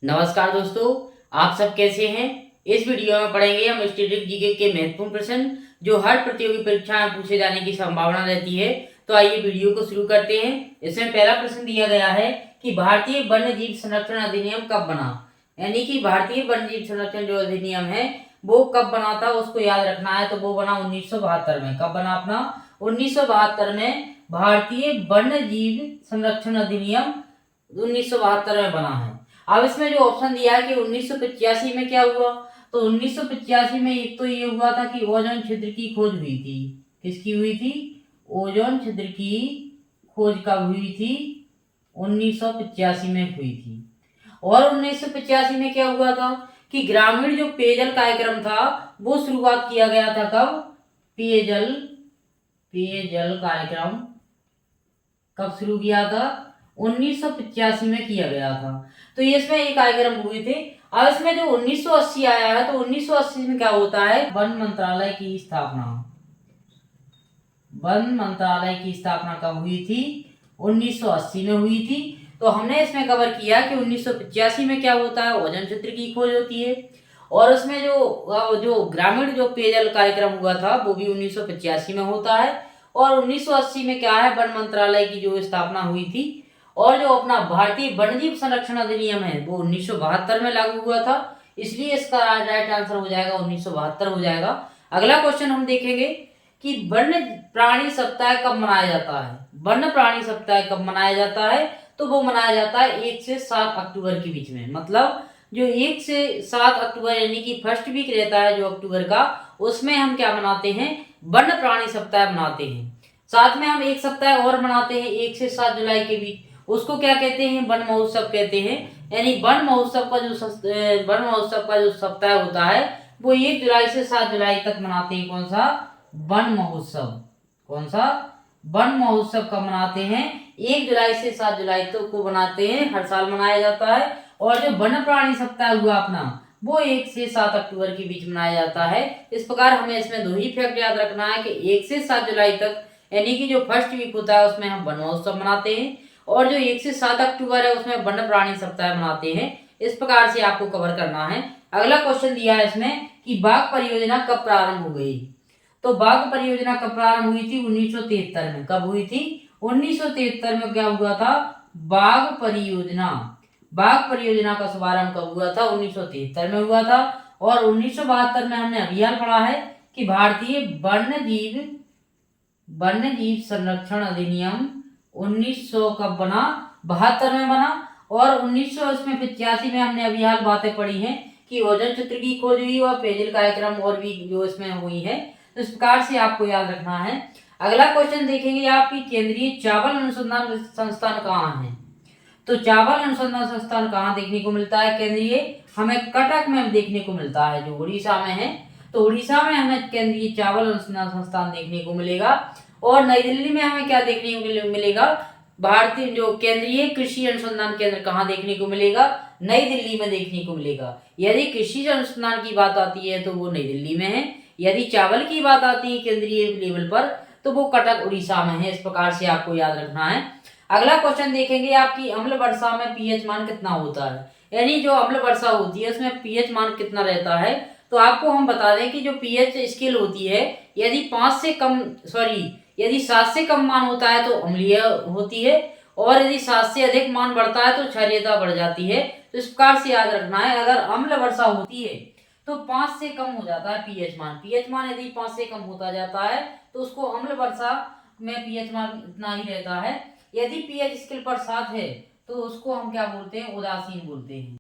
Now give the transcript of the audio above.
नमस्कार दोस्तों, आप सब कैसे हैं। इस वीडियो में पढ़ेंगे हम स्टैटिक जीके के महत्वपूर्ण प्रश्न जो हर प्रतियोगी परीक्षा में पूछे जाने की संभावना रहती है। तो आइए वीडियो को शुरू करते हैं। इसमें पहला प्रश्न दिया गया है कि भारतीय वन्यजीव संरक्षण अधिनियम कब बना। यानी कि भारतीय वन्यजीव संरक्षण जो अधिनियम है वो कब बना था, उसको याद रखना है। तो वो बना 1972 में। कब बना अपना? 1972 में भारतीय वन्यजीव संरक्षण अधिनियम 1972 में बना है। अब इसमें जो ऑप्शन दिया है कि 1985 में क्या हुआ, तो 1985 में एक तो ये हुआ था कि ओजोन छिद्र की खोज हुई थी। किसकी हुई थी? ओजोन छिद्र की खोज कब हुई थी? 1985 में हुई थी। और 1985 में क्या हुआ था कि ग्रामीण जो पेयजल कार्यक्रम था वो शुरुआत किया गया था। कब? पेयजल कार्यक्रम कब शुरू किया था? 1985 में किया गया था। तो ये इसमें एक कार्यक्रम हुए थे। अब इसमें जो 1980 आया है, तो 1980 में क्या होता है? वन मंत्रालय की स्थापना। वन मंत्रालय की स्थापना कब हुई थी? 1980 में हुई थी। तो हमने इसमें कवर किया कि 1985 में क्या होता है? ओजोन छिद्र की खोज होती है। और उसमें जो ग्रामीण जो पेयजल कार्यक्रम हुआ था वो भी 1985 में होता है। और 1980 में क्या है? वन मंत्रालय की जो स्थापना हुई थी। और जो अपना भारतीय वन्यजीव संरक्षण अधिनियम है वो 1972 में लागू हुआ था। इसलिए इसका राइट आंसर हो जाएगा 1972 हो जाएगा। अगला क्वेश्चन हम देखेंगे कि वन्य प्राणी सप्ताह कब मनाया जाता है। वन्य प्राणी सप्ताह कब मनाया जाता है? तो वो मनाया जाता है 1 से 7 अक्टूबर के बीच में। मतलब जो 1 से 7 अक्टूबर यानी कि फर्स्ट वीक रहता है जो अक्टूबर का, उसमें हम क्या मनाते हैं? वन्य प्राणी सप्ताह मनाते हैं। साथ में हम एक सप्ताह और मनाते हैं 1 से 7 जुलाई के बीच। उसको क्या कहते हैं? वन महोत्सव कहते हैं। यानी वन महोत्सव का जो सप्ताह होता है वो 1 जुलाई से 7 जुलाई तक मनाते हैं। कौन सा? वन महोत्सव। कौन सा? वन महोत्सव कब मनाते हैं? 1 जुलाई से 7 जुलाई तक को मनाते हैं। हर साल मनाया जाता है। और जो वन्य प्राणी सप्ताह हुआ अपना वो 1 से 7 अक्टूबर के बीच मनाया जाता है। इस प्रकार हमें इसमें दो ही फैक्ट याद रखना है कि 1 से 7 जुलाई तक यानी कि जो फर्स्ट वीक होता है उसमें हम वन महोत्सव मनाते हैं। और जो 1 से 7 अक्टूबर है उसमें वन्य प्राणी सप्ताह मनाते हैं। इस प्रकार से आपको कवर करना है। अगला क्वेश्चन दिया है इसमें कि बाघ परियोजना कब प्रारंभ हो गई। तो बाघ परियोजना कब प्रारंभ हुई थी? 1973 में। कब हुई थी? 1973 में क्या हुआ था? बाघ परियोजना का शुभारंभ कब हुआ था? 1973 में हुआ था। और 1972 में हमने अभियान पढ़ा है कि भारतीय वन्यजीव संरक्षण अधिनियम 1900 कब बना? 72 में बना। और 1985 में हमने अभी हाल बातें पढ़ी हैं कि ओजोन छिद्र की खोज हुई और पेयजल कार्यक्रम और भी जो इसमें हुई है। तो इस प्रकार से आपको याद रखना है। अगला क्वेश्चन देखेंगे आपकी केंद्रीय चावल अनुसंधान संस्थान कहाँ है। तो चावल अनुसंधान संस्थान कहाँ देखने को मिलता है? केंद्रीय हमें कटक में देखने को मिलता है जो उड़ीसा में है। तो उड़ीसा में हमें केंद्रीय चावल अनुसंधान संस्थान देखने को मिलेगा। और नई दिल्ली में हमें क्या देखने को मिलेगा? भारतीय जो केंद्रीय कृषि अनुसंधान केंद्र कहाँ देखने को मिलेगा? नई दिल्ली में देखने को मिलेगा। यदि कृषि अनुसंधान की बात आती है तो वो नई दिल्ली में है। यदि चावल की बात आती है केंद्रीय लेवल पर तो वो कटक उड़ीसा में है। इस प्रकार से आपको याद रखना है। अगला क्वेश्चन देखेंगे आपकी अम्ल वर्षा में पीएच मान कितना होता है। यानी जो अम्ल वर्षा होती है उसमें पीएच मान कितना रहता है। तो आपको हम बता दें कि जो पीएच स्केल होती है यदि 7 से कम मान होता है तो अम्लीय होती है। और यदि 7 से अधिक मान बढ़ता है तो क्षारीयता बढ़ जाती है। तो इस प्रकार से याद रखना है। अगर अम्ल वर्षा होती है तो 5 से कम हो जाता है पीएच मान यदि 5 से कम होता जाता है तो उसको अम्ल वर्षा में पीएच मान इतना ही रहता है। यदि पीएच स्केल पर 7 है तो उसको हम क्या बोलते हैं? उदासीन बोलते हैं।